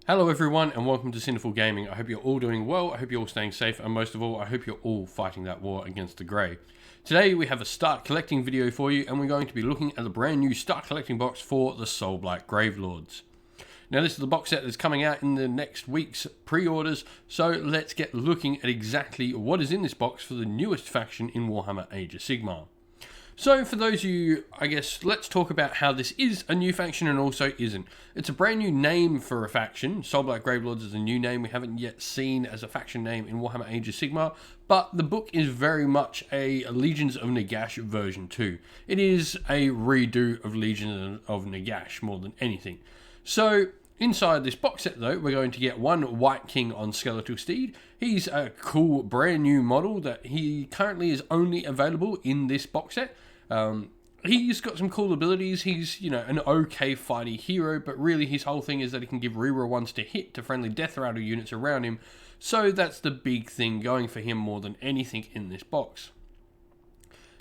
Hello everyone and welcome to Sinful Gaming. I hope you're all doing well, I hope you're all staying safe, and most of all, I hope you're all fighting that war against the grey. Today we have a start collecting video for you, and we're going to be looking at the brand new start collecting box for the Soulblight Gravelords. Now this is the box set that's coming out in the next week's pre-orders, so let's get looking at exactly what is in this box for the newest faction in Warhammer Age of Sigmar. So for those of you, I guess, let's talk about how this is a new faction and also isn't. It's a brand new name for a faction. Soulblight Gravelords is a new name we haven't yet seen as a faction name in Warhammer Age of Sigmar, but the book is very much a Legions of Nagash version 2. It is a redo of Legions of Nagash more than anything. So inside this box set though, we're going to get one White King on Skeletal Steed. He's a cool brand new model that he currently is only available in this box set. He's got some cool abilities. He's, an okay fighty hero, but really his whole thing is that he can give reroll ones to hit to friendly Death Rattle units around him. So that's the big thing going for him more than anything in this box.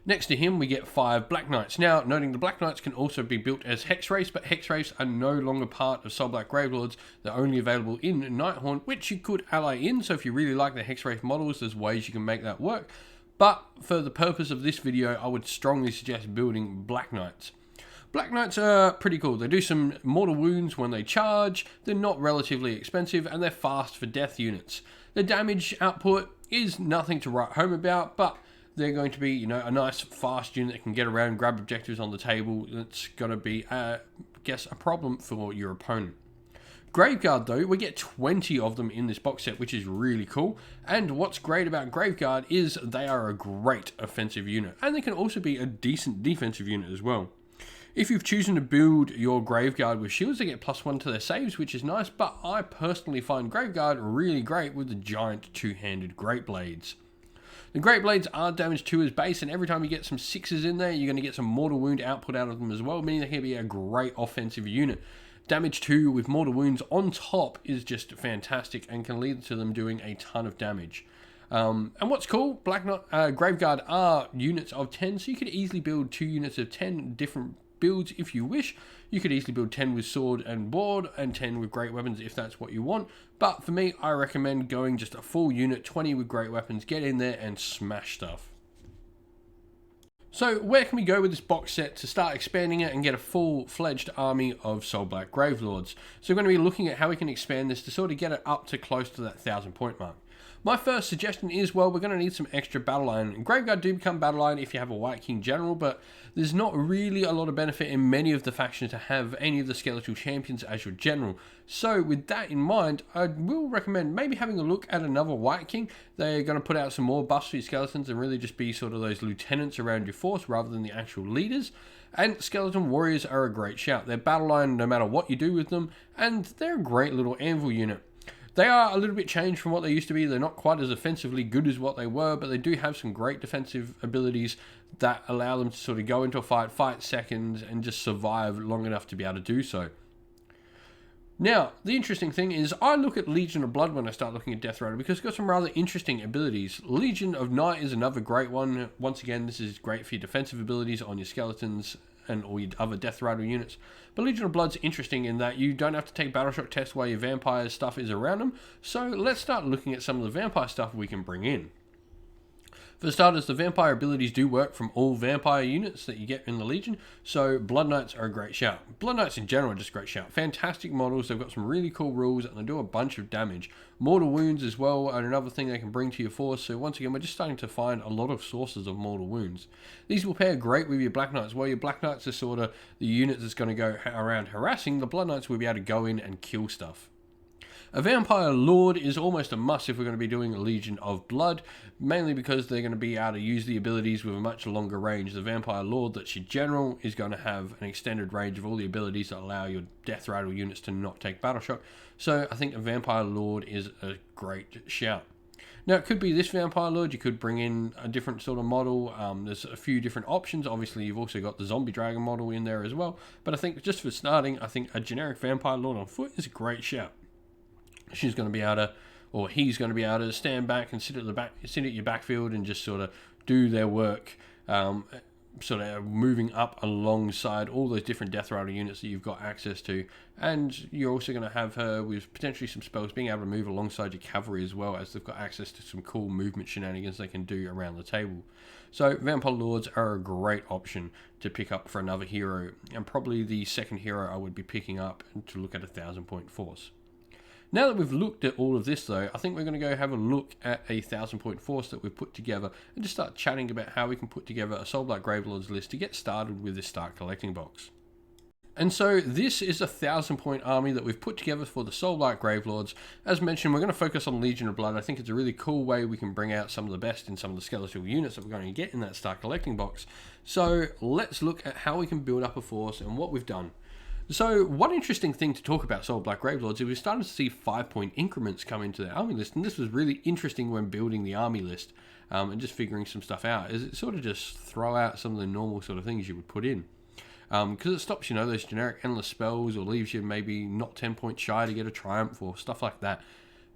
Next to him, we get 5 Black Knights. Now, noting the Black Knights can also be built as Hex Wraiths, but Hex Wraiths are no longer part of Soulblight Gravelords. They're only available in Nighthaunt, which you could ally in. So if you really like the Hex Wraith models, there's ways you can make that work. But for the purpose of this video, I would strongly suggest building Black Knights. Black Knights are pretty cool. They do some mortal wounds when they charge, they're not relatively expensive, and they're fast for death units. Their damage output is nothing to write home about, but they're going to be, a nice fast unit that can get around, grab objectives on the table. That's going to be, a problem for your opponent. Graveguard though, we get 20 of them in this box set, which is really cool. And what's great about Graveguard is they are a great offensive unit, and they can also be a decent defensive unit as well. If you've chosen to build your Graveguard with shields, they get +1 to their saves, which is nice, but I personally find Graveguard really great with the giant two-handed Great Blades. The Great Blades are damage 2 as base, and every time you get some 6s in there, you're going to get some mortal wound output out of them as well, meaning they can be a great offensive unit. Damage 2 with mortal wounds on top is just fantastic and can lead to them doing a ton of damage. And what's cool, Graveguard are units of 10, so you could easily build 2 units of 10 different builds if you wish. You could easily build 10 with sword and board and 10 with great weapons if that's what you want. But for me, I recommend going just a full unit, 20 with great weapons, get in there and smash stuff. So where can we go with this box set to start expanding it and get a full-fledged army of Soulblight Gravelords? So we're going to be looking at how we can expand this to sort of get it up to close to that 1,000 point mark. My first suggestion is, well, we're going to need some extra battle line. Graveguard do become battle line if you have a White King General, but there's not really a lot of benefit in many of the factions to have any of the skeletal champions as your general. So with that in mind, I will recommend maybe having a look at another White King. They're going to put out some more buffs for your skeletons and really just be sort of those lieutenants around your force rather than the actual leaders. And Skeleton Warriors are a great shout. They're battle line no matter what you do with them, and they're a great little anvil unit. They are a little bit changed from what they used to be. They're not quite as offensively good as what they were, but they do have some great defensive abilities that allow them to sort of go into a fight seconds, and just survive long enough to be able to do so. Now, the interesting thing is I look at Legion of Blood when I start looking at Death Rattle because it's got some rather interesting abilities. Legion of Night is another great one. Once again, this is great for your defensive abilities on your skeletons and all your other Death Rattle units. But Legion of Blood's interesting in that you don't have to take battle shock tests while your vampire stuff is around them. So let's start looking at some of the vampire stuff we can bring in. For starters, the vampire abilities do work from all vampire units that you get in the Legion, so Blood Knights are a great shout. Blood Knights in general are just a great shout. Fantastic models, they've got some really cool rules, and they do a bunch of damage. Mortal wounds as well are another thing they can bring to your force, so once again, we're just starting to find a lot of sources of mortal wounds. These will pair great with your Black Knights. While your Black Knights are sort of the unit that's going to go around harassing, the Blood Knights will be able to go in and kill stuff. A Vampire Lord is almost a must if we're going to be doing a Legion of Blood, mainly because they're going to be able to use the abilities with a much longer range. The Vampire Lord that's your general is going to have an extended range of all the abilities that allow your Death Rattle units to not take battle shock. So I think a Vampire Lord is a great shout. Now, it could be this Vampire Lord. You could bring in a different sort of model. There's a few different options. Obviously, you've also got the Zombie Dragon model in there as well. But I think just for starting, I think a generic Vampire Lord on foot is a great shout. She's going to be able to, or he's going to be able to stand back and sit at your backfield and just sort of do their work sort of moving up alongside all those different Death Rider units that you've got access to. And you're also going to have her with potentially some spells being able to move alongside your cavalry as well, as they've got access to some cool movement shenanigans they can do around the table. So Vampire Lords are a great option to pick up for another hero, and probably the second hero I would be picking up to look at a 1,000-point force. Now that we've looked at all of this though, I think we're going to go have a look at a 1,000-point force that we've put together and just start chatting about how we can put together a Soulblight Gravelords list to get started with this start collecting box. And so this is a 1,000-point army that we've put together for the Soulblight Gravelords. As mentioned, we're going to focus on Legion of Blood. I think it's a really cool way we can bring out some of the best in some of the skeletal units that we're going to get in that start collecting box. So let's look at how we can build up a force and what we've done. So one interesting thing to talk about Soulblight Gravelords is we started to see 5-point increments come into the army list, and this was really interesting when building the army list and just figuring some stuff out. Is it sort of just throw out some of the normal sort of things you would put in, because it stops, you know, those generic endless spells, or leaves you maybe not 10 points shy to get a triumph or stuff like that.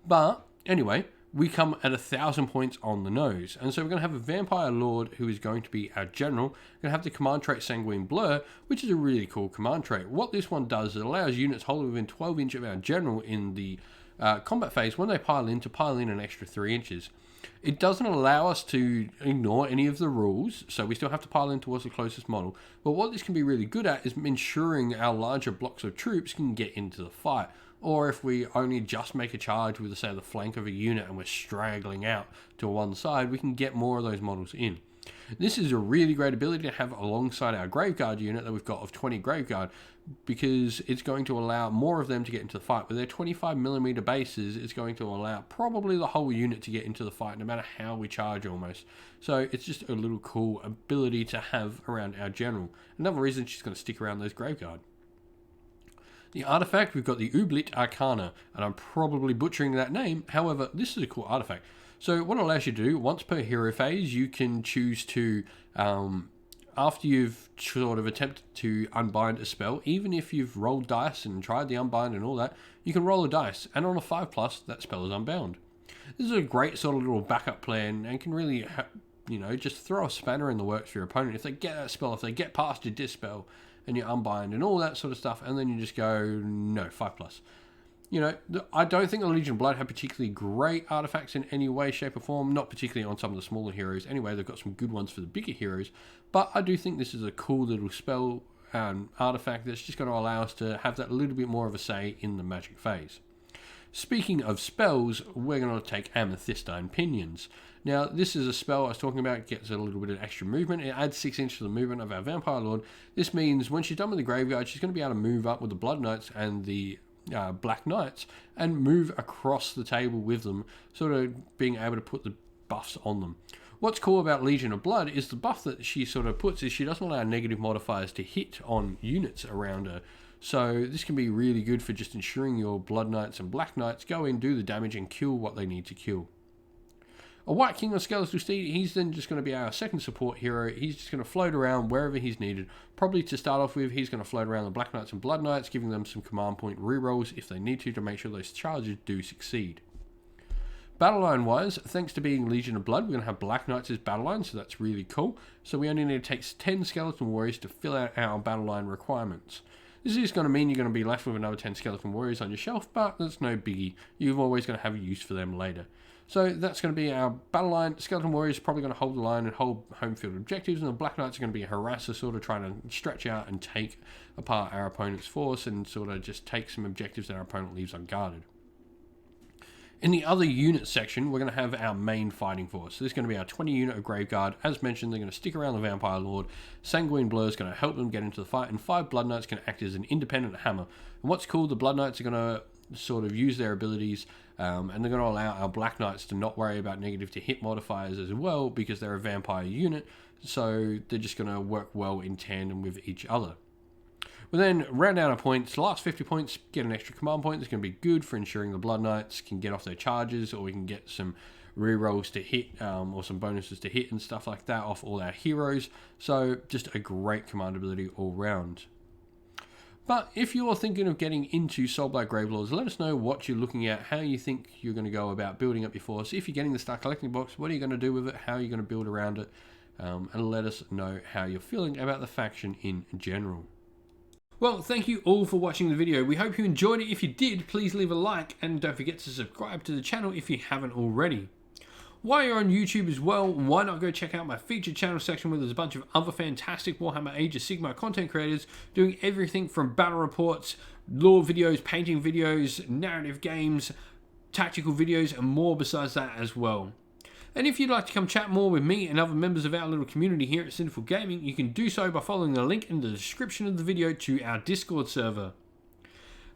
But anyway, we come at 1,000 points on the nose. And so we're going to have a Vampire Lord who is going to be our general. We're going to have the command trait Sanguine Blur, which is a really cool command trait. What this one does is it allows units holding within 12 inches of our general in the combat phase, when they pile in an extra 3 inches. It doesn't allow us to ignore any of the rules, so we still have to pile in towards the closest model. But what this can be really good at is ensuring our larger blocks of troops can get into the fight. Or if we only just make a charge with, say, the flank of a unit and we're straggling out to one side, we can get more of those models in. This is a really great ability to have alongside our Graveguard unit that we've got of 20 Graveguard, because it's going to allow more of them to get into the fight. With their 25mm bases, it's going to allow probably the whole unit to get into the fight, no matter how we charge almost. So it's just a little cool ability to have around our general. Another reason she's going to stick around those Graveguard. The artifact, we've got the Soulblight Arcana, and I'm probably butchering that name. However, this is a cool artifact. So what it allows you to do, once per hero phase, you can choose to, after you've sort of attempted to unbind a spell, even if you've rolled dice and tried the unbind and all that, you can roll a dice, and on a 5+, that spell is unbound. This is a great sort of little backup plan, and can really, you know, just throw a spanner in the works for your opponent. If they get that spell, if they get past your dispel, and you unbind and all that sort of stuff, and then you just go, no, 5+. You know, I don't think the Legion of Blood have particularly great artifacts in any way, shape, or form, not particularly on some of the smaller heroes. Anyway, they've got some good ones for the bigger heroes, but I do think this is a cool little spell artifact that's just going to allow us to have that little bit more of a say in the magic phase. Speaking of spells, we're going to take Amethystine Pinions. Now, this is a spell I was talking about, gets a little bit of extra movement. It adds 6 inches to the movement of our Vampire Lord. This means when she's done with the Graveyard, she's going to be able to move up with the Blood Knights and the Black Knights and move across the table with them, sort of being able to put the buffs on them. What's cool about Legion of Blood is the buff that she sort of puts is she doesn't allow negative modifiers to hit on units around her. So this can be really good for just ensuring your Blood Knights and Black Knights go in, do the damage, and kill what they need to kill. A White King of Skeletal Steed, he's then just going to be our second support hero. He's just going to float around wherever he's needed. Probably to start off with, he's going to float around the Black Knights and Blood Knights, giving them some command point rerolls if they need to make sure those charges do succeed. Battle line wise, thanks to being Legion of Blood, we're going to have Black Knights as battle line, so that's really cool. So we only need to take 10 Skeleton Warriors to fill out our battle line requirements. This is going to mean you're going to be left with another 10 Skeleton Warriors on your shelf, but that's no biggie. You're always going to have a use for them later. So that's going to be our battle line. Skeleton Warriors are probably going to hold the line and hold home field objectives, and the Black Knights are going to be a harasser, sort of trying to stretch out and take apart our opponent's force and sort of just take some objectives that our opponent leaves unguarded. In the other unit section, we're going to have our main fighting force. So this is going to be our 20 unit of Graveguard. As mentioned, they're going to stick around the Vampire Lord. Sanguine Blur is going to help them get into the fight, and 5 Blood Knights can act as an independent hammer. And what's cool, the Blood Knights are going to sort of use their abilities, and they're going to allow our Black Knights to not worry about negative to hit modifiers as well, because they're a vampire unit, so they're just going to work well in tandem with each other. We'll then round out our points. The last 50 points, get an extra command point. That's going to be good for ensuring the Blood Knights can get off their charges, or we can get some rerolls to hit, or some bonuses to hit and stuff like that off all our heroes. So just a great command ability all round. But if you're thinking of getting into Soulblight Gravelords, let us know what you're looking at, how you think you're going to go about building up your force. If you're getting the Start Collecting box, what are you going to do with it? How are you going to build around it? and let us know how you're feeling about the faction in general. Well, thank you all for watching the video. We hope you enjoyed it. If you did, please leave a like and don't forget to subscribe to the channel if you haven't already. While you're on YouTube as well, why not go check out my featured channel section where there's a bunch of other fantastic Warhammer Age of Sigmar content creators doing everything from battle reports, lore videos, painting videos, narrative games, tactical videos, and more besides that as well. And if you'd like to come chat more with me and other members of our little community here at Sinful Gaming, you can do so by following the link in the description of the video to our Discord server.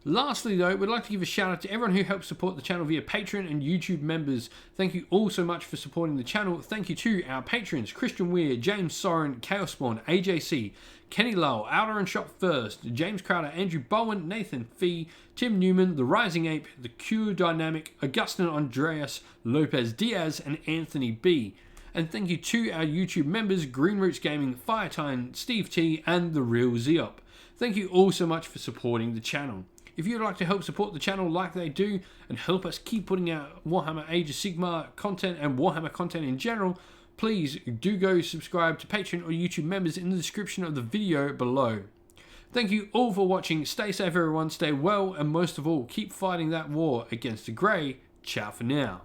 Lastly though, we'd like to give a shout out to everyone who helps support the channel via Patreon and YouTube members. Thank you all so much for supporting the channel. Thank you to our patrons, Christian Weir, James Soren, Chaos Spawn, AJC, Kenny Lowell, Outer and Shop First, James Crowder, Andrew Bowen, Nathan Fee, Tim Newman, The Rising Ape, The Q Dynamic, Augustin Andreas, Lopez Diaz, and Anthony B. And thank you to our YouTube members, Green Roots Gaming, Firetine, Steve T, and The Real Zeop. Thank you all so much for supporting the channel. If you'd like to help support the channel like they do and help us keep putting out Warhammer Age of Sigmar content and Warhammer content in general, please do go subscribe to Patreon or YouTube members in the description of the video below. Thank you all for watching. Stay safe everyone, stay well, and most of all, keep fighting that war against the Grey. Ciao for now.